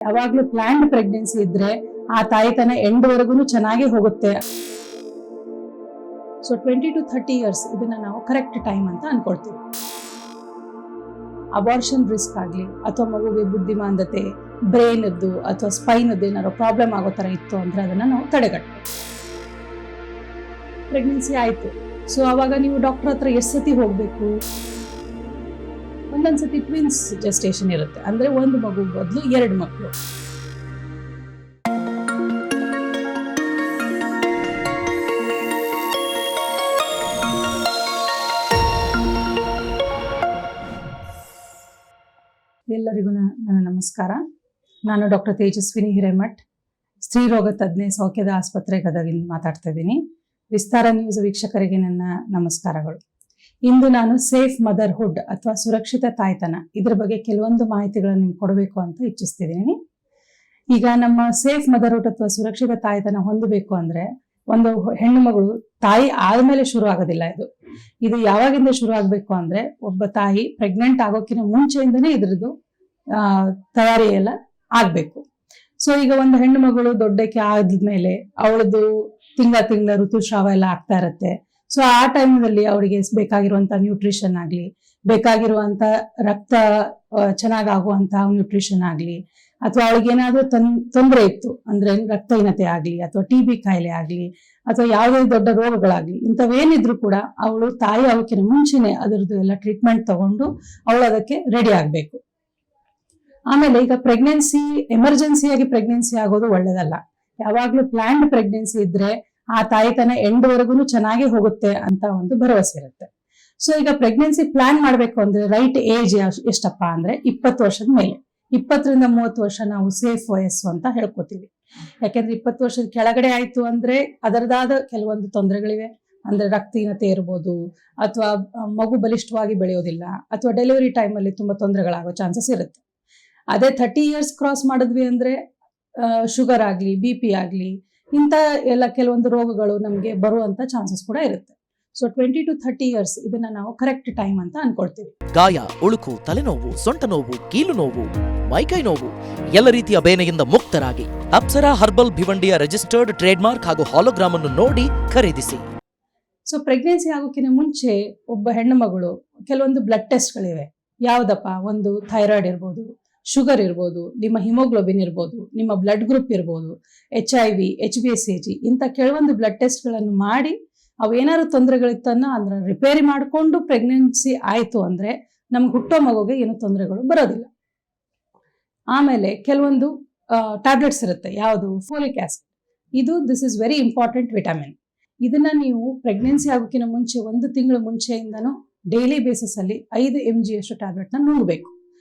ಯಾವಾಗ್ಲೂ planned pregnancy ಇದ್ರೆ ಆ ತಾಯಿತನ ಎಂಡ್ ವರೆಗೂ ಚೆನ್ನಾಗಿ ಹೋಗುತ್ತೆ. ಸೊ 20 to 30 years ಇದನ್ನ ನಾವು ಕರೆಕ್ಟ್ ಟೈಮ್ ಅಂತ ಅನ್ಕೊಳ್ತೀವಿ. ಅಬಾರ್ಷನ್ ರಿಸ್ಕ್ ಆಗಲಿ ಅಥವಾ ಮಗುಗೆ ಬುದ್ಧಿಮಾಂದ್ಯತೆ, ಬ್ರೈನದ್ದು ಅಥವಾ ಸ್ಪೈನದ್ದು ಏನಾದ್ರು ಪ್ರಾಬ್ಲಮ್ ಆಗೋ ಥರ ಇತ್ತು ಅಂದ್ರೆ ಅದನ್ನ ನಾವು ತಡೆಗಟ್ಟಬೇಕು. ಪ್ರೆಗ್ನೆನ್ಸಿ ಆಯಿತು, ಸೊ ಅವಾಗ ನೀವು ಡಾಕ್ಟರ್ ಹತ್ರ ಎಷ್ಟು ಸತಿ ಹೋಗಬೇಕು? ಒಂದೊಂದ್ಸತಿ ಟ್ವಿನ್ಸ್ ಜೆಸ್ಟೇಷನ್ ಇರುತ್ತೆ, ಅಂದ್ರೆ ಒಂದು ಮಗು ಬದಲು 2 ಮಕ್ಕಳು. ಎಲ್ಲರಿಗೂ ನನ್ನ ನಮಸ್ಕಾರ. ನಾನು ಡಾಕ್ಟರ್ ತೇಜಸ್ವಿನಿ ಹಿರೇಮಠ್, ಸ್ತ್ರೀರೋಗ ತಜ್ಞೆ, ಸೌಖ್ಯದ ಆಸ್ಪತ್ರೆ ಗದಗಿಂದ ಮಾತಾಡ್ತಾ ಇದ್ದೀನಿ. ವಿಸ್ತಾರ ನ್ಯೂಸ್ ವೀಕ್ಷಕರಿಗೆ ನನ್ನ ನಮಸ್ಕಾರಗಳು. ಇಂದು ನಾನು ಸೇಫ್ ಮದರ್ಹುಡ್ ಅಥವಾ ಸುರಕ್ಷಿತ ತಾಯ್ತನ ಇದ್ರ ಬಗ್ಗೆ ಕೆಲವೊಂದು ಮಾಹಿತಿಗಳನ್ನು ನಿಮ್ಗೆ ಕೊಡಬೇಕು ಅಂತ ಇಚ್ಛಿಸ್ತಿದ್ದೀನಿ. ಈಗ ನಮ್ಮ ಸೇಫ್ ಮದರ್ಹುಡ್ ಅಥವಾ ಸುರಕ್ಷಿತ ತಾಯ್ತನ ಹೊಂದಬೇಕು ಅಂದ್ರೆ ಒಂದು ಹೆಣ್ಣು ಮಗಳು ತಾಯಿ ಆದ್ಮೇಲೆ ಶುರು ಆಗೋದಿಲ್ಲ. ಇದು ಯಾವಾಗಿಂದ ಶುರು ಆಗ್ಬೇಕು ಅಂದ್ರೆ ಒಬ್ಬ ತಾಯಿ ಪ್ರೆಗ್ನೆಂಟ್ ಆಗೋಕ್ಕಿಂತ ಮುಂಚೆಯಿಂದನೇ ಇದ್ರದ್ದು ತಯಾರಿ ಎಲ್ಲ ಆಗ್ಬೇಕು. ಸೊ ಈಗ ಒಂದು ಹೆಣ್ಣು ಮಗಳು ದೊಡ್ಡಕ್ಕೆ ಆದ್ಮೇಲೆ ಅವಳದು ತಿಂಗಳ ಋತುಸ್ರಾವ ಎಲ್ಲ ಆಗ್ತಾ ಇರತ್ತೆ. ಸೊ ಆ ಟೈಮ್ನಲ್ಲಿ ಅವಳಿಗೆ ಬೇಕಾಗಿರುವಂತ ನ್ಯೂಟ್ರಿಷನ್ ಆಗ್ಲಿ, ಬೇಕಾಗಿರುವಂತ ರಕ್ತ ಚೆನ್ನಾಗಾಗುವಂತಹ ನ್ಯೂಟ್ರಿಷನ್ ಆಗ್ಲಿ, ಅಥವಾ ಅವಳಿಗೆ ಏನಾದ್ರೂ ತೊಂದರೆ ಇತ್ತು ಅಂದ್ರೆ ರಕ್ತಹೀನತೆ ಆಗ್ಲಿ ಅಥವಾ TB ಕಾಯಿಲೆ ಆಗ್ಲಿ ಅಥವಾ ಯಾವುದೇ ದೊಡ್ಡ ರೋಗಗಳಾಗ್ಲಿ, ಇಂಥವೇನಿದ್ರು ಕೂಡ ಅವಳು ತಾಯಿ ಅವಕ್ಕಿಂತ ಮುಂಚೆನೆ ಅದರದ್ದು ಎಲ್ಲ ಟ್ರೀಟ್ಮೆಂಟ್ ತಗೊಂಡು ಅವಳು ಅದಕ್ಕೆ ರೆಡಿ ಆಗ್ಬೇಕು. ಆಮೇಲೆ ಈಗ ಪ್ರೆಗ್ನೆನ್ಸಿ ಎಮರ್ಜೆನ್ಸಿಯಾಗಿ ಪ್ರೆಗ್ನೆನ್ಸಿ ಆಗೋದು ಒಳ್ಳೇದಲ್ಲ. ಯಾವಾಗ್ಲೂ ಪ್ಲಾನ್ಡ್ ಪ್ರೆಗ್ನೆನ್ಸಿ ಇದ್ರೆ ಆ ತಾಯಿತನ ಎಂಡ್ ವರೆಗೂ ಚೆನ್ನಾಗಿ ಹೋಗುತ್ತೆ ಅಂತ ಒಂದು ಭರವಸೆ ಇರುತ್ತೆ. ಸೊ ಈಗ ಪ್ರೆಗ್ನೆನ್ಸಿ ಪ್ಲಾನ್ ಮಾಡ್ಬೇಕು ಅಂದ್ರೆ ರೈಟ್ ಏಜ್ ಎಷ್ಟಪ್ಪ ಅಂದ್ರೆ 20 ವರ್ಷದ ಮೇಲೆ. 20ರಿಂದ 30 ವರ್ಷ ನಾವು ಸೇಫ್ ವಯಸ್ಸು ಅಂತ ಹೇಳ್ಕೊತೀವಿ. ಯಾಕೆಂದ್ರೆ 20 ವರ್ಷದ ಕೆಳಗಡೆ ಆಯ್ತು ಅಂದ್ರೆ ಅದರದಾದ ಕೆಲವೊಂದು ತೊಂದರೆಗಳಿವೆ. ಅಂದ್ರೆ ರಕ್ತಹೀನತೆ ಇರ್ಬೋದು, ಅಥವಾ ಮಗು ಬಲಿಷ್ಠವಾಗಿ ಬೆಳೆಯೋದಿಲ್ಲ, ಅಥವಾ ಡೆಲಿವರಿ ಟೈಮಲ್ಲಿ ತುಂಬಾ ತೊಂದರೆಗಳಾಗೋ ಚಾನ್ಸಸ್ ಇರುತ್ತೆ. ಅದೇ 30 ಇಯರ್ಸ್ ಕ್ರಾಸ್ ಮಾಡಿದ್ವಿ ಅಂದ್ರೆ ಶುಗರ್ ಆಗ್ಲಿ, BP ಆಗ್ಲಿ, ಇಂಥ ಎಲ್ಲ ಕೆಲವೊಂದು ರೋಗಗಳು ನಮಗೆ ಬರುವಂತ ಚಾನ್ಸಸ್ ಕೂಡ ಇರುತ್ತೆ. ಸೊ 20 to 30 ಇಯರ್ಸ್ ಇದನ್ನ ನಾವು ಕರೆಕ್ಟ್ ಟೈಮ್ ಅಂತ ಅನ್ಕೊಳ್ತೀವಿ. ಗಾಯ, ಉಳುಕು, ತಲೆನೋವು, ಸೊಂಟ ನೋವು, ಕೀಲು ನೋವು, ಮೈಕೈ ನೋವು, ಎಲ್ಲ ರೀತಿಯ ಬೇನೆಯಿಂದ ಮುಕ್ತರಾಗಿ ಅಪ್ಸರಾ ಹರ್ಬಲ್ ಭಿವಂಡಿಯ ರಿಜಿಸ್ಟರ್ಡ್ ಟ್ರೇಡ್ ಮಾರ್ಕ್ ಹಾಗೂ ಹಾಲೋಗ್ರಾಮ್ ಅನ್ನು ನೋಡಿ ಖರೀದಿಸಿ. ಸೊ ಪ್ರೆಗ್ನೆನ್ಸಿ ಆಗೋಕ್ಕಿಂತ ಮುಂಚೆ ಒಬ್ಬ ಹೆಣ್ಣು ಮಗಳು ಕೆಲವೊಂದು ಬ್ಲಡ್ ಟೆಸ್ಟ್ಗಳಿವೆ. ಯಾವ್ದಪ್ಪ? ಒಂದು ಥೈರಾಯ್ಡ್ ಇರ್ಬೋದು, ಶುಗರ್ ಇರ್ಬೋದು, ನಿಮ್ಮ ಹಿಮೋಗ್ಲೋಬಿನ್ ಇರ್ಬೋದು, ನಿಮ್ಮ ಬ್ಲಡ್ ಗ್ರೂಪ್ ಇರ್ಬೋದು, HIV, HbSAg ಇಂಥ ಕೆಲವೊಂದು ಬ್ಲಡ್ ಟೆಸ್ಟ್ಗಳನ್ನು ಮಾಡಿ ಅವೇನಾದ್ರು ತೊಂದರೆಗಳಿತ್ತನ್ನ ಅಂದ್ರೆ ರಿಪೇರಿ ಮಾಡಿಕೊಂಡು ಪ್ರೆಗ್ನೆನ್ಸಿ ಆಯ್ತು ಅಂದ್ರೆ ನಮ್ಗೆ ಹುಟ್ಟೋ ಮಗುಗೆ ಏನು ತೊಂದರೆಗಳು ಬರೋದಿಲ್ಲ. ಆಮೇಲೆ ಕೆಲವೊಂದು ಟ್ಯಾಬ್ಲೆಟ್ಸ್ ಇರುತ್ತೆ. ಯಾವುದು? Folic acid. This is very important vitamin. ಇದನ್ನ ನೀವು ಪ್ರೆಗ್ನೆನ್ಸಿ ಆಗೋಕ್ಕಿಂತ ಮುಂಚೆ 1 ತಿಂಗಳ ಮುಂಚೆಯಿಂದನೂ ಡೈಲಿ ಬೇಸಿಸ್ ಅಲ್ಲಿ 5 mg ಅಷ್ಟು ಟ್ಯಾಬ್ಲೆಟ್ನ ನುಂಗಬೇಕು.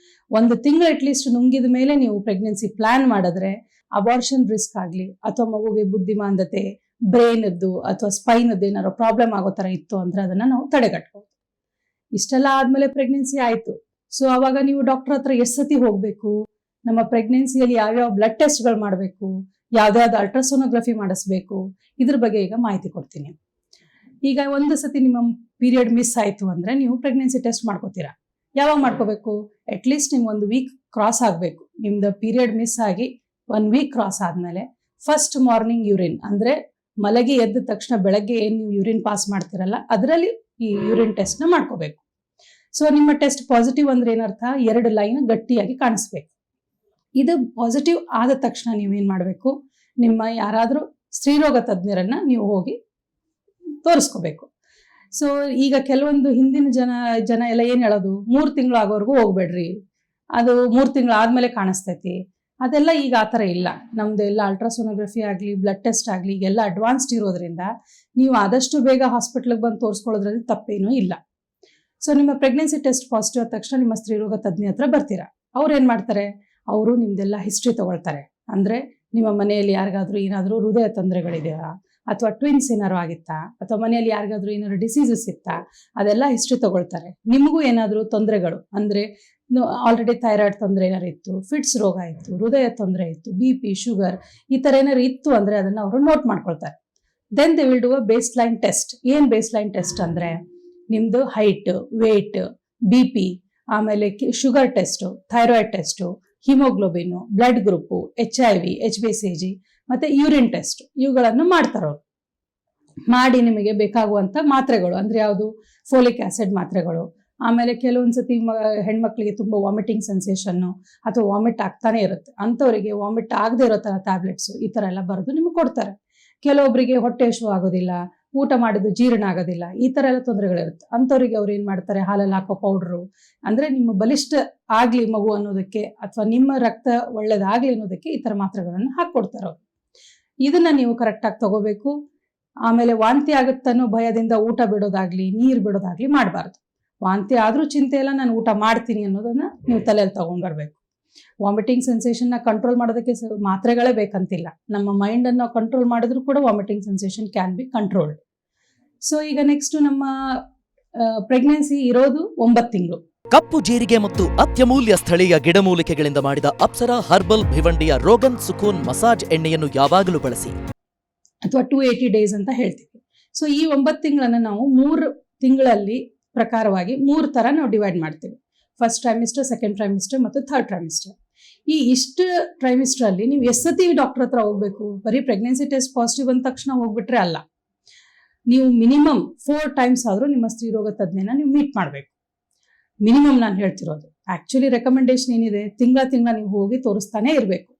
1 ತಿಂಗಳು ಅಟ್ಲೀಸ್ಟ್ ನುಂಗಿದ ಮೇಲೆ ನೀವು ಪ್ರೆಗ್ನೆನ್ಸಿ ಪ್ಲಾನ್ ಮಾಡಿದ್ರೆ ಅಬಾರ್ಷನ್ ರಿಸ್ಕ್ ಆಗಲಿ ಅಥವಾ ಮಗುಗೆ ಬುದ್ಧಿಮಾಂದ್ಯತೆ, ಬ್ರೈನದ್ದು ಅಥವಾ ಸ್ಪೈನದ್ದು ಏನಾದ್ರು ಪ್ರಾಬ್ಲಮ್ ಆಗೋ ಥರ ಇತ್ತು ಅಂದ್ರೆ ಅದನ್ನ ನಾವು ತಡೆಗಟ್ಟಬಹುದು. ಇಷ್ಟೆಲ್ಲ ಆದ್ಮೇಲೆ ಪ್ರೆಗ್ನೆನ್ಸಿ ಆಯ್ತು, ಸೊ ಅವಾಗ ನೀವು ಡಾಕ್ಟರ್ ಹತ್ರ ಎಷ್ಟು ಸತಿ ಹೋಗ್ಬೇಕು? ನಮ್ಮ ಪ್ರೆಗ್ನೆನ್ಸಿಯಲ್ಲಿ ಯಾವ್ಯಾವ ಬ್ಲಡ್ ಟೆಸ್ಟ್ಗಳು ಮಾಡಬೇಕು, ಯಾವ್ದಾವ್ದು ಅಲ್ಟ್ರಾಸೋನೋಗ್ರಫಿ ಮಾಡಿಸ್ಬೇಕು, ಇದ್ರ ಬಗ್ಗೆ ಈಗ ಮಾಹಿತಿ ಕೊಡ್ತೀನಿ. ಈಗ ಒಂದು ಸತಿ ನಿಮ್ಮ ಪೀರಿಯಡ್ ಮಿಸ್ ಆಯ್ತು ಅಂದ್ರೆ ನೀವು ಪ್ರೆಗ್ನೆನ್ಸಿ ಟೆಸ್ಟ್ ಮಾಡ್ಕೋತೀರಾ. ಯಾವಾಗ ಮಾಡ್ಕೋಬೇಕು? ಅಟ್ಲೀಸ್ಟ್ ನಿಮ್ಗೆ 1 ವೀಕ್ ಕ್ರಾಸ್ ಆಗಬೇಕು. ನಿಮ್ದು ಪೀರಿಯಡ್ ಮಿಸ್ ಆಗಿ 1 ವೀಕ್ ಕ್ರಾಸ್ ಆದ್ಮೇಲೆ ಫಸ್ಟ್ ಮಾರ್ನಿಂಗ್ ಯೂರಿನ್ ಅಂದ್ರೆ ಮಲಗಿ ಎದ್ದ ತಕ್ಷಣ ಬೆಳಗ್ಗೆ ಏನು ನೀವು ಯೂರಿನ್ ಪಾಸ್ ಮಾಡ್ತಿರಲ್ಲ ಅದರಲ್ಲಿ ಈ ಯೂರಿನ್ ಟೆಸ್ಟ್ನ ಮಾಡ್ಕೋಬೇಕು. ಸೊ ನಿಮ್ಮ ಟೆಸ್ಟ್ ಪಾಸಿಟಿವ್ ಅಂದ್ರೆ ಏನರ್ಥ? 2 ಲೈನ್ ಗಟ್ಟಿಯಾಗಿ ಕಾಣಿಸ್ಬೇಕು. ಇದು ಪಾಸಿಟಿವ್ ಆದ ತಕ್ಷಣ ನೀವೇನ್ ಮಾಡಬೇಕು? ನಿಮ್ಮ ಯಾರಾದರೂ ಸ್ತ್ರೀರೋಗ ತಜ್ಞರನ್ನ ನೀವು ಹೋಗಿ ತೋರಿಸ್ಕೋಬೇಕು. ಸೊ ಈಗ ಕೆಲವೊಂದು ಹಿಂದಿನ ಜನ ಎಲ್ಲ ಏನ್ ಹೇಳೋದು? 3 ತಿಂಗಳು ಆಗೋವರೆಗೂ ಹೋಗ್ಬೇಡ್ರಿ, ಅದು 3 ತಿಂಗಳು ಆದ್ಮೇಲೆ ಕಾಣಿಸ್ತೈತಿ. ಅದೆಲ್ಲ ಈಗ ಆ ಥರ ಇಲ್ಲ. ನಮ್ದು ಎಲ್ಲ ಅಲ್ಟ್ರಾಸೋನೋಗ್ರಫಿ ಆಗಲಿ, ಬ್ಲಡ್ ಟೆಸ್ಟ್ ಆಗಲಿ, ಈಗೆಲ್ಲ ಅಡ್ವಾನ್ಸ್ಡ್ ಇರೋದ್ರಿಂದ ನೀವು ಆದಷ್ಟು ಬೇಗ ಹಾಸ್ಪಿಟ್ಲಿಗೆ ಬಂದು ತೋರಿಸ್ಕೊಳ್ಳೋದ್ರಲ್ಲಿ ತಪ್ಪೇನೂ ಇಲ್ಲ. ಸೊ ನಿಮ್ಮ ಪ್ರೆಗ್ನೆನ್ಸಿ ಟೆಸ್ಟ್ ಪಾಸಿಟಿವ್ ಆದ ತಕ್ಷಣ ನಿಮ್ಮ ಸ್ತ್ರೀರೋಗ ತಜ್ಞ ಹತ್ರ ಬರ್ತೀರಾ. ಅವ್ರು ಏನು ಮಾಡ್ತಾರೆ? ಅವರು ನಿಮ್ದೆಲ್ಲ ಹಿಸ್ಟ್ರಿ ತಗೊಳ್ತಾರೆ. ಅಂದರೆ ನಿಮ್ಮ ಮನೆಯಲ್ಲಿ ಯಾರಿಗಾದ್ರೂ ಏನಾದರೂ ಹೃದಯ ತೊಂದರೆಗಳಿದೆಯಾ, ಅಥವಾ ಟ್ವಿನ್ಸ್ ಏನಾದ್ರು ಆಗಿತ್ತಾ, ಅಥವಾ ಮನೆಯಲ್ಲಿ ಯಾರಿಗಾದ್ರೂ ಏನಾದ್ರು ಡಿಸೀಸಸ್ ಇತ್ತಾ, ಅದೆಲ್ಲ ಹಿಸ್ಟ್ರಿ ತಗೊಳ್ತಾರೆ. ನಿಮಗೂ ಏನಾದರೂ ತೊಂದರೆಗಳು ಅಂದರೆ ಆಲ್ರೆಡಿ ಥೈರಾಯ್ಡ್ ತೊಂದರೆ ಏನಾರು ಇತ್ತು, ಫಿಟ್ಸ್ ರೋಗ ಇತ್ತು, ಹೃದಯ ತೊಂದರೆ ಇತ್ತು, BP, ಶುಗರ್ ಈ ಥರ ಏನಾರು ಇತ್ತು ಅಂದರೆ ಅದನ್ನು ಅವರು ನೋಟ್ ಮಾಡ್ಕೊಳ್ತಾರೆ. Then they will do a baseline test. ಏನು ಬೇಸ್ ಲೈನ್ ಟೆಸ್ಟ್ ಅಂದರೆ ನಿಮ್ಮದು ಹೈಟ್, ವೇಟ್, BP, ಆಮೇಲೆ sugar test, thyroid test, haemoglobin, blood group, HIV, HbCG ಮತ್ತೆ ಯೂರಿನ್ ಟೆಸ್ಟ್ ಇವುಗಳನ್ನು ಮಾಡ್ತಾರೆ ಅವರು. ಮಾಡಿ ನಿಮಗೆ ಬೇಕಾಗುವಂತ ಮಾತ್ರೆಗಳು ಅಂದ್ರೆ ಯಾವುದು, ಫೋಲಿಕ್ ಆಸಿಡ್ ಮಾತ್ರೆಗಳು. ಆಮೇಲೆ ಕೆಲವೊಂದ್ಸತಿ ಹೆಣ್ಮಕ್ಳಿಗೆ ತುಂಬಾ ವಾಮಿಟಿಂಗ್ ಸೆನ್ಸೇಷನ್ ಅಥವಾ ವಾಮಿಟ್ ಆಗ್ತಾನೆ ಇರುತ್ತೆ, ಅಂಥವರಿಗೆ ವಾಮಿಟ್ ಆಗದೆ ಇರೋ ತರ ಟ್ಯಾಬ್ಲೆಟ್ಸ್ ಈ ತರ ಎಲ್ಲ ಬರೆದು ನಿಮ್ಗೆ ಕೊಡ್ತಾರೆ. ಕೆಲವೊಬ್ಬರಿಗೆ ಹೊಟ್ಟೆ ಹಸಿವು ಆಗೋದಿಲ್ಲ, ಊಟ ಮಾಡಿದ್ದು ಜೀರ್ಣ ಆಗೋದಿಲ್ಲ, ಈ ತರ ಎಲ್ಲ ತೊಂದರೆಗಳಿರುತ್ತೆ. ಅಂಥವ್ರಿಗೆ ಅವ್ರು ಏನ್ ಮಾಡ್ತಾರೆ, ಹಾಲಲ್ಲಿ ಹಾಕೋ ಪೌಡ್ರು, ಅಂದ್ರೆ ನಿಮ್ಮ ಬಲಿಷ್ಠ ಆಗ್ಲಿ ಮಗು ಅನ್ನೋದಕ್ಕೆ ಅಥವಾ ನಿಮ್ಮ ರಕ್ತ ಒಳ್ಳೇದಾಗ್ಲಿ ಅನ್ನೋದಕ್ಕೆ ಈ ತರ ಮಾತ್ರೆಗಳನ್ನು ಹಾಕೊಡ್ತಾರೆ ಅವರು. ಇದನ್ನ ನೀವು ಕರೆಕ್ಟಾಗಿ ತಗೋಬೇಕು. ಆಮೇಲೆ ವಾಂತಿ ಆಗುತ್ತನ್ನೋ ಭಯದಿಂದ ಊಟ ಬಿಡೋದಾಗ್ಲಿ ನೀರು ಬಿಡೋದಾಗ್ಲಿ ಮಾಡಬಾರ್ದು. ವಾಂತಿ ಆದ್ರೂ ಚಿಂತೆ ಇಲ್ಲ, ನಾನು ಊಟ ಮಾಡ್ತೀನಿ ಅನ್ನೋದನ್ನ ನೀವು ತಲೆಯಲ್ಲಿ ತಗೊಂಡ್ ಬರ್ಬೇಕು. ವಾಮಿಟಿಂಗ್ ಸೆನ್ಸೇಷನ್ನ ಕಂಟ್ರೋಲ್ ಮಾಡೋದಕ್ಕೆ ಮಾತ್ರೆಗಳೇ ಬೇಕಂತಿಲ್ಲ. ನಮ್ಮ ಮೈಂಡ್ ಅನ್ನು ಕಂಟ್ರೋಲ್ ಮಾಡಿದ್ರು ಕೂಡ vomiting sensation can be controlled. So ಈಗ ನೆಕ್ಸ್ಟ್ ನಮ್ಮ ಪ್ರೆಗ್ನೆನ್ಸಿ ಇರೋದು 9 ತಿಂಗಳು. ಕಪ್ಪು ಜೀರಿಗೆ ಮತ್ತು ಅತ್ಯಮೂಲ್ಯ ಸ್ಥಳೀಯ ಗಿಡಮೂಲಿಕೆಗಳಿಂದ ಮಾಡಿದ ಅಪ್ಸರಾ ಹರ್ಬಲ್ ಭಿವಂಡಿಯ ರೋಗನ್ ಸುಕೂನ್ ಮಸಾಜ್ ಎಣ್ಣೆಯನ್ನು ಯಾವಾಗಲೂ ಬಳಸಿ. ಅಥವಾ 280 ಡೇಸ್ ಅಂತ ಹೇಳ್ತೀವಿ. ಸೊ ಈ 9 ತಿಂಗಳನ್ನ ನಾವು 3 ತಿಂಗಳಲ್ಲಿ ಪ್ರಕಾರವಾಗಿ 3 ತರ ನಾವು ಡಿವೈಡ್ ಮಾಡ್ತೀವಿ. ಫಸ್ಟ್ ಟ್ರೈಮಿಸ್ಟರ್, ಸೆಕೆಂಡ್ ಟ್ರೈಮಿಸ್ಟರ್ ಮತ್ತು ಥರ್ಡ್ ಟ್ರೈಮಿಸ್ಟರ್. ಈ ಇಷ್ಟು ಟ್ರೈಮಿಸ್ಟರ್ ಅಲ್ಲಿ ನೀವು ಎಷ್ಟೊತ್ತಿ ಡಾಕ್ಟರ್ ಹತ್ರ ಹೋಗ್ಬೇಕು? ಬರೀ ಪ್ರೆಗ್ನೆನ್ಸಿ ಟೆಸ್ಟ್ ಪಾಸಿಟಿವ್ ಅಂದ ತಕ್ಷಣ ಹೋಗ್ಬಿಟ್ರೆ ಅಲ್ಲ. ನೀವು ಮಿನಿಮಮ್ 4 ಟೈಮ್ಸ್ ಆದ್ರೂ ನಿಮ್ಮ ಸ್ತ್ರೀರೋಗ ತಜ್ಞನ ನೀವು ಮೀಟ್ ಮಾಡಬೇಕು. ಮಿನಿಮಮ್ ನಾನು ಹೇಳ್ತಿರೋದು. ಆಕ್ಚುಲಿ ರೆಕಮೆಂಡೇಶನ್ ಏನಿದೆ, ತಿಂಗಳ ನೀವು ಹೋಗಿ ತೋರಿಸ್ತಾನೆ ಇರಬೇಕು.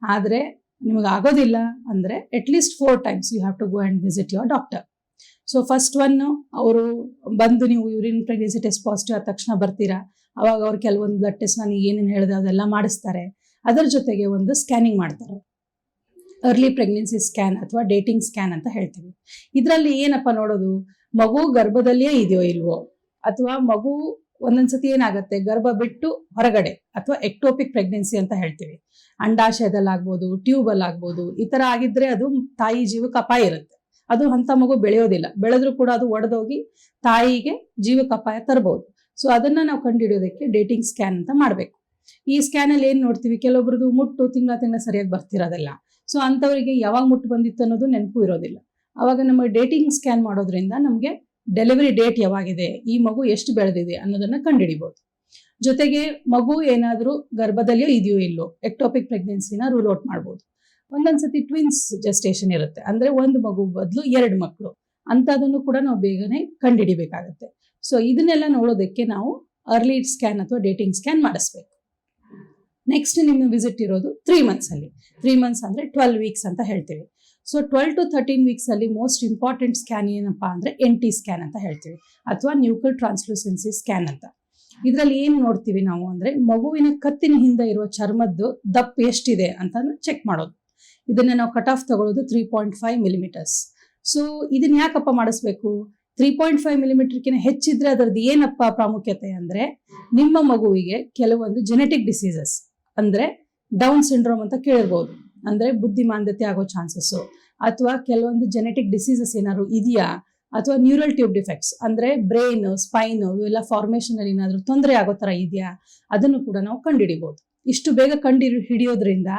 ಆದ್ರೆ ನಿಮಗೆ ಆಗೋದಿಲ್ಲ ಅಂದ್ರೆ at least 4 times you have to go and visit your doctor. So first one, ಅವರು ಬಂದು ನೀವು ಯೂರಿನ್ ಪ್ರೆಗ್ನೆನ್ಸಿ ಟೆಸ್ಟ್ ಪಾಸಿಟಿವ್ ಆದ ತಕ್ಷಣ ಬರ್ತೀರಾ, ಅವಾಗ ಅವ್ರು ಕೆಲವೊಂದು ಬ್ಲಡ್ ಟೆಸ್ಟ್ ನಾನು ಏನೇನು ಹೇಳಿದೆ ಅದೆಲ್ಲ ಮಾಡಿಸ್ತಾರೆ. ಅದರ ಜೊತೆಗೆ ಒಂದು ಸ್ಕ್ಯಾನಿಂಗ್ ಮಾಡ್ತಾರೆ, ಅರ್ಲಿ ಪ್ರೆಗ್ನೆನ್ಸಿ ಸ್ಕ್ಯಾನ್ ಅಥವಾ ಡೇಟಿಂಗ್ ಸ್ಕ್ಯಾನ್ ಅಂತ ಹೇಳ್ತೀವಿ. ಇದರಲ್ಲಿ ಏನಪ್ಪ ನೋಡೋದು, ಮಗು ಗರ್ಭದಲ್ಲಿಯೇ ಇದೆಯೋ ಇಲ್ವೋ, ಅಥವಾ ಮಗು ಒಂದೊಂದ್ಸತಿ ಏನಾಗುತ್ತೆ ಗರ್ಭ ಬಿಟ್ಟು ಹೊರಗಡೆ ಅಥವಾ ಎಕ್ಟೋಪಿಕ್ ಪ್ರೆಗ್ನೆನ್ಸಿ ಅಂತ ಹೇಳ್ತೀವಿ. ಅಂಡಾಶಯದಲ್ಲಾಗ್ಬೋದು, ಟ್ಯೂಬಲ್ ಆಗ್ಬೋದು. ಈ ತರ ಆಗಿದ್ರೆ ಅದು ತಾಯಿ ಜೀವಕ್ಕೆ ಅಪಾಯ ಇರುತ್ತೆ. ಅದು ಅಂತ ಮಗು ಬೆಳೆಯೋದಿಲ್ಲ, ಬೆಳೆದ್ರೂ ಕೂಡ ಅದು ಒಡೆದೋಗಿ ತಾಯಿಗೆ ಜೀವಕ್ಕೆ ಅಪಾಯ ತರಬಹುದು. ಸೊ ಅದನ್ನ ನಾವು ಕಂಡುಹಿಡಿಯೋದಕ್ಕೆ ಡೇಟಿಂಗ್ ಸ್ಕ್ಯಾನ್ ಅಂತ ಮಾಡಬೇಕು. ಈ ಸ್ಕ್ಯಾನ್ ಅಲ್ಲಿ ಏನ್ ನೋಡ್ತೀವಿ, ಕೆಲವೊಬ್ರದ್ದು ಮುಟ್ಟು ತಿಂಗಳ ಸರಿಯಾಗಿ ಬರ್ತಿರೋದಿಲ್ಲ. ಸೊ ಅಂಥವರಿಗೆ ಯಾವಾಗ ಮುಟ್ಟು ಬಂದಿತ್ತು ಅನ್ನೋದು ನೆನಪು ಇರೋದಿಲ್ಲ. ಅವಾಗ ನಮ್ಮ ಡೇಟಿಂಗ್ ಸ್ಕ್ಯಾನ್ ಮಾಡೋದ್ರಿಂದ ನಮಗೆ ಡೆಲಿವರಿ ಡೇಟ್ ಯಾವಾಗಿದೆ, ಈ ಮಗು ಎಷ್ಟು ಬೆಳೆದಿದೆ ಅನ್ನೋದನ್ನ ಕಂಡುಹಿಡಿಬಹುದು. ಜೊತೆಗೆ ಮಗು ಏನಾದರೂ ಗರ್ಭದಲ್ಲಿಯೋ ಇದೆಯೋ ಇಲ್ಲೋ, ಎಕ್ಟೋಪಿಕ್ ಪ್ರೆಗ್ನೆನ್ಸಿನ ರೂಲ್ ಔಟ್ ಮಾಡ್ಬೋದು. ಒಂದೊಂದ್ಸತಿ ಟ್ವಿನ್ಸ್ ಜೆಸ್ಟೇಷನ್ ಇರುತ್ತೆ, ಅಂದ್ರೆ ಒಂದು ಮಗು ಬದಲು 2 ಮಕ್ಕಳು, ಅಂತದನ್ನು ಕೂಡ ನಾವು ಬೇಗನೆ ಕಂಡುಹಿಡಿಬೇಕಾಗತ್ತೆ. ಸೊ ಇದನ್ನೆಲ್ಲ ನೋಡೋದಕ್ಕೆ ನಾವು ಅರ್ಲಿ ಸ್ಕ್ಯಾನ್ ಅಥವಾ ಡೇಟಿಂಗ್ ಸ್ಕ್ಯಾನ್ ಮಾಡಿಸ್ಬೇಕು. ನೆಕ್ಸ್ಟ್ ನಿಮ್ಮ ವಿಸಿಟ್ ಇರೋದು 3 ಮಂತ್ಸ್ ಅಲ್ಲಿ. 3 ಮಂತ್ಸ್ ಅಂದ್ರೆ 12 ವೀಕ್ಸ್ ಅಂತ ಹೇಳ್ತೀವಿ. ಸೊ 12 to 13 ವೀಕ್ಸ್ ಅಲ್ಲಿ ಮೋಸ್ಟ್ ಇಂಪಾರ್ಟೆಂಟ್ ಸ್ಕ್ಯಾನ್ ಏನಪ್ಪಾ ಅಂದ್ರೆ NT ಸ್ಕ್ಯಾನ್ ಅಂತ ಹೇಳ್ತೀವಿ, ಅಥವಾ ನ್ಯೂಕ್ಲಿಯರ್ ಟ್ರಾನ್ಸ್ಲೂಸೆನ್ಸಿ ಸ್ಕ್ಯಾನ್ ಅಂತ. ಇದರಲ್ಲಿ ಏನು ನೋಡ್ತೀವಿ ನಾವು ಅಂದ್ರೆ ಮಗುವಿನ ಕತ್ತಿನ ಹಿಂದೆ ಇರುವ ಚರ್ಮದ್ದು ದಪ್ಪ ಎಷ್ಟಿದೆ ಅಂತ ಚೆಕ್ ಮಾಡೋದು. ಇದನ್ನ ನಾವು ಕಟ್ ಆಫ್ ತಗೊಳ್ಳೋದು 3.5 ಮಿಲಿಮೀಟರ್ಸ್. ಸೊ ಇದನ್ನ ಯಾಕಪ್ಪ ಮಾಡಿಸ್ಬೇಕು? 3.5 ಮಿಲಿಮೀಟರ್ಕಿಂತ ಹೆಚ್ಚಿದ್ರೆ ಅದರದ್ದು ಏನಪ್ಪ ಪ್ರಾಮುಖ್ಯತೆ ಅಂದ್ರೆ, ನಿಮ್ಮ ಮಗುವಿಗೆ ಕೆಲವೊಂದು ಜೆನೆಟಿಕ್ ಡಿಸೀಸಸ್ ಅಂದ್ರೆ ಡೌನ್ ಸಿಂಡ್ರೋಮ್ ಅಂತ ಕೇಳಿರ್ಬೋದು, ಅಂದ್ರೆ ಬುದ್ಧಿಮಾಂದ್ಯತೆ ಆಗೋ ಚಾನ್ಸಸ್, ಅಥವಾ ಕೆಲವೊಂದು ಜೆನೆಟಿಕ್ ಡಿಸೀಸಸ್ ಏನಾದ್ರು ಇದೆಯಾ, ಅಥವಾ ನ್ಯೂರಲ್ ಟ್ಯೂಬ್ ಡಿಫೆಕ್ಟ್ಸ್ ಅಂದ್ರೆ ಬ್ರೈನ್, ಸ್ಪೈನ್ ಇವೆಲ್ಲ ಫಾರ್ಮೇಶನ್ ಅಲ್ಲಿ ಏನಾದ್ರು ತೊಂದರೆ ಆಗೋ ತರ ಇದೆಯಾ, ಅದನ್ನು ಕೂಡ ನಾವು ಕಂಡುಹಿಡಿಬಹುದು. ಇಷ್ಟು ಬೇಗ ಹಿಡಿಯೋದ್ರಿಂದ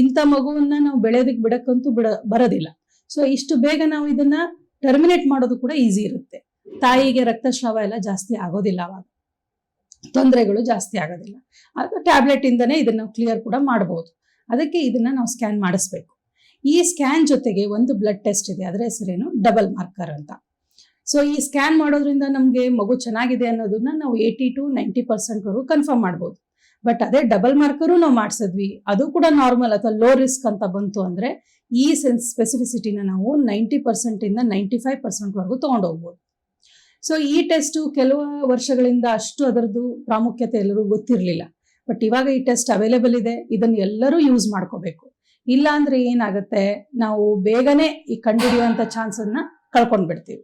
ಇಂಥ ಮಗುವನ್ನ ನಾವು ಬೆಳೆಯೋದಕ್ಕೆ ಬಿಡಕ್ಕಂತೂ ಬರೋದಿಲ್ಲ. ಸೊ ಇಷ್ಟು ಬೇಗ ನಾವು ಇದನ್ನ ಟರ್ಮಿನೇಟ್ ಮಾಡೋದು ಕೂಡ ಈಸಿ ಇರುತ್ತೆ. ತಾಯಿಗೆ ರಕ್ತಸ್ರಾವ ಎಲ್ಲ ಜಾಸ್ತಿ ಆಗೋದಿಲ್ಲ, ಅವಾಗ ತೊಂದರೆಗಳು ಜಾಸ್ತಿ ಆಗೋದಿಲ್ಲ. ಅದು ಟ್ಯಾಬ್ಲೆಟ್ ಇಂದನೇ ಇದನ್ನ ನಾವು ಕ್ಲಿಯರ್ ಕೂಡ ಮಾಡಬಹುದು. ಅದಕ್ಕೆ ಇದನ್ನ ನಾವು ಸ್ಕ್ಯಾನ್ ಮಾಡಿಸ್ಬೇಕು. ಈ ಸ್ಕ್ಯಾನ್ ಜೊತೆಗೆ ಒಂದು ಬ್ಲಡ್ ಟೆಸ್ಟ್ ಇದೆ, ಅದರ ಹೆಸರೇನು ಡಬಲ್ ಮಾರ್ಕರ್ ಅಂತ. ಸೊ ಈ ಸ್ಕ್ಯಾನ್ ಮಾಡೋದ್ರಿಂದ ನಮಗೆ ಮಗು ಚೆನ್ನಾಗಿದೆ ಅನ್ನೋದನ್ನ ನಾವು 80 to 90% ವರೆಗೂ ಕನ್ಫರ್ಮ್ ಮಾಡ್ಬೋದು. ಬಟ್ ಅದೇ ಡಬಲ್ ಮಾರ್ಕರು ನಾವು ಮಾಡಿಸಿದ್ವಿ, ಅದು ಕೂಡ ನಾರ್ಮಲ್ ಅಥವಾ ಲೋ ರಿಸ್ಕ್ ಅಂತ ಬಂತು ಅಂದ್ರೆ ಈ ಸ್ಪೆಸಿಫಿಸಿಟಿನ ನಾವು 90% ಇಂದ 95% ವರೆಗೂ ತಗೊಂಡು ಹೋಗ್ಬೋದು. ಸೊ ಈ ಟೆಸ್ಟ್ ಕೆಲವು ವರ್ಷಗಳಿಂದ ಅಷ್ಟು ಅದರದ್ದು ಪ್ರಾಮುಖ್ಯತೆ ಎಲ್ಲರೂ ಗೊತ್ತಿರಲಿಲ್ಲ. ಬಟ್ ಇವಾಗ ಈ ಟೆಸ್ಟ್ ಅವೈಲೇಬಲ್ ಇದೆ, ಇದನ್ನು ಎಲ್ಲರೂ ಯೂಸ್ ಮಾಡ್ಕೋಬೇಕು. ಇಲ್ಲ ಅಂದ್ರೆ ಏನಾಗುತ್ತೆ, ನಾವು ಬೇಗನೆ ಈ ಕಂಡುಹಿಡಿಯುವಂತ ಚಾನ್ಸ್ ಅನ್ನ ಕಳ್ಕೊಂಡ್ ಬಿಡ್ತೀವಿ.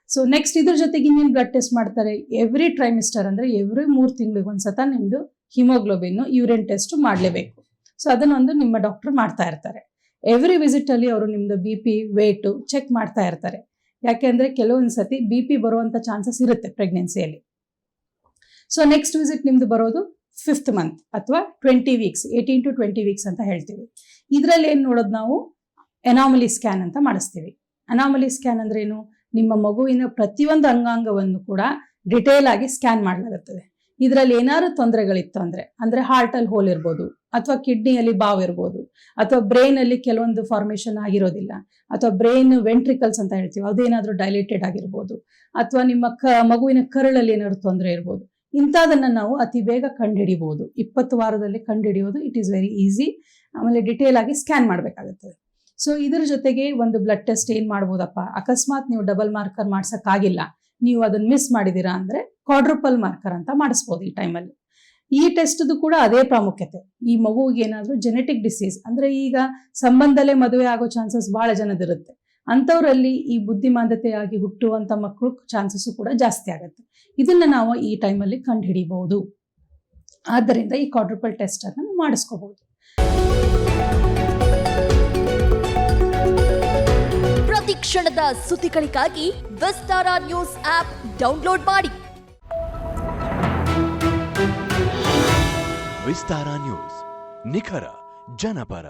ಸೊ ನೆಕ್ಸ್ಟ್ ಇದ್ರ ಜೊತೆಗೆ ಇನ್ನೇನು ಬ್ಲಡ್ ಟೆಸ್ಟ್ ಮಾಡ್ತಾರೆ, ಎವ್ರಿ ಟ್ರೈಮಿಸ್ಟರ್ ಅಂದ್ರೆ ಎವ್ರಿ 3 ತಿಂಗಳಿಗೆ ಒಂದ್ಸತ ನಿಮ್ದು ಹಿಮೋಗ್ಲೋಬಿನ್, ಯೂರಿನ್ ಟೆಸ್ಟ್ ಮಾಡಲೇಬೇಕು. ಸೊ ಅದನ್ನೊಂದು ನಿಮ್ಮ ಡಾಕ್ಟರ್ ಮಾಡ್ತಾ ಇರ್ತಾರೆ. ಎವ್ರಿ ವಿಸಿಟ್ ಅಲ್ಲಿ ಅವರು ನಿಮ್ದು BP, ವೇಟ್ ಚೆಕ್ ಮಾಡ್ತಾ ಇರ್ತಾರೆ. ಯಾಕೆಂದ್ರೆ ಕೆಲವೊಂದ್ಸತಿ BP ಬರುವಂತ ಚಾನ್ಸಸ್ ಇರುತ್ತೆ ಪ್ರೆಗ್ನೆನ್ಸಿಯಲ್ಲಿ. ಸೊ ನೆಕ್ಸ್ಟ್ ವಿಸಿಟ್ ನಿಮ್ದು ಬರೋದು 5th ಮಂತ್ ಅಥವಾ 20 ವೀಕ್ಸ್, 18 to 20 ವೀಕ್ಸ್ ಅಂತ ಹೇಳ್ತೀವಿ. ಇದರಲ್ಲಿ ಏನು ನೋಡೋದು ನಾವು, ಅನಾಮಲಿ ಸ್ಕ್ಯಾನ್ ಅಂತ ಮಾಡಿಸ್ತೀವಿ. ಅನಾಮಲಿ ಸ್ಕ್ಯಾನ್ ಅಂದ್ರೆ ಏನು, ನಿಮ್ಮ ಮಗುವಿನ ಪ್ರತಿಯೊಂದು ಅಂಗಾಂಗವನ್ನು ಕೂಡ ಡಿಟೇಲ್ ಆಗಿ ಸ್ಕ್ಯಾನ್ ಮಾಡಲಾಗುತ್ತದೆ. ಇದರಲ್ಲಿ ಏನಾದ್ರು ತೊಂದರೆಗಳಿತ್ತು ಅಂದ್ರೆ ಹಾರ್ಟಲ್ಲಿ ಹೋಲ್ ಇರ್ಬೋದು, ಅಥವಾ ಕಿಡ್ನಿಯಲ್ಲಿ ಬಾವ್ ಇರ್ಬೋದು, ಅಥವಾ ಬ್ರೈನ್ ಅಲ್ಲಿ ಕೆಲವೊಂದು ಫಾರ್ಮೇಶನ್ ಆಗಿರೋದಿಲ್ಲ, ಅಥವಾ ಬ್ರೈನ್ ವೆಂಟ್ರಿಕಲ್ಸ್ ಅಂತ ಹೇಳ್ತೀವಿ ಅದೇನಾದ್ರೂ ಡೈಲೇಟೆಡ್ ಆಗಿರ್ಬೋದು, ಅಥವಾ ನಿಮ್ಮ ಮಗುವಿನ ಕರಳಲ್ಲಿ ಏನಾದ್ರು ತೊಂದರೆ ಇರ್ಬೋದು. ಇಂಥದನ್ನ ನಾವು ಅತಿ ಬೇಗ ಕಂಡುಹಿಡಿಬಹುದು. 20 ವಾರದಲ್ಲಿ ಕಂಡುಹಿಡಿಯೋದು ಇಟ್ ಈಸ್ ವೆರಿ ಈಸಿ. ಆಮೇಲೆ ಡಿಟೇಲ್ ಆಗಿ ಸ್ಕ್ಯಾನ್ ಮಾಡಬೇಕಾಗುತ್ತದೆ. ಸೊ ಇದ್ರ ಜೊತೆಗೆ ಒಂದು ಬ್ಲಡ್ ಟೆಸ್ಟ್ ಏನ್ ಮಾಡ್ಬೋದಪ್ಪ, ಅಕಸ್ಮಾತ್ ನೀವು ಡಬಲ್ ಮಾರ್ಕರ್ ಮಾಡ್ಸಕ್ಕಾಗಿಲ್ಲ, ನೀವು ಅದನ್ನ ಮಿಸ್ ಮಾಡಿದೀರಾ ಅಂದ್ರೆ ಕ್ವಾಡ್ರುಪಲ್ ಮಾರ್ಕರ್ ಅಂತ ಮಾಡಿಸ್ಬೋದು ಈ ಟೈಮಲ್ಲಿ. ಈ ಟೆಸ್ಟ್ದು ಕೂಡ ಅದೇ ಪ್ರಾಮುಖ್ಯತೆ. ಈ ಮಗುವಿಗೆ ಏನಾದರೂ ಜೆನೆಟಿಕ್ ಡಿಸೀಸ್ ಅಂದ್ರೆ ಈಗ ಸಂಬಂಧದಲ್ಲೇ ಮದುವೆ ಆಗೋ ಚಾನ್ಸಸ್ ಬಹಳ ಜನದಿರುತ್ತೆ. ಅಂಥವರಲ್ಲಿ ಈ ಬುದ್ಧಿಮಾಂದ್ಯತೆಯಾಗಿ ಹುಟ್ಟುವಂಥ ಮಕ್ಕಳು ಚಾನ್ಸಸ್ ಕೂಡ ಜಾಸ್ತಿ ಆಗುತ್ತೆ. ಇದನ್ನ ನಾವು ಈ ಟೈಮಲ್ಲಿ ಕಂಡುಹಿಡಿಬಹುದು. ಆದ್ದರಿಂದ ಈ ಕ್ವಾಡ್ರುಪಲ್ ಟೆಸ್ಟ್ ಅನ್ನು ಮಾಡಿಸ್ಕೋಬಹುದು. ಪ್ರತಿ ಕ್ಷಣದ ಸುದ್ದಿಗಳಿಗಾಗಿ ವಿಸ್ತಾರ ನ್ಯೂಸ್ ಆಪ್ ಡೌನ್ಲೋಡ್ ಮಾಡಿ. ವಿಸ್ತಾರ ನ್ಯೂಸ್, ನಿಖರ ಜನಪರ.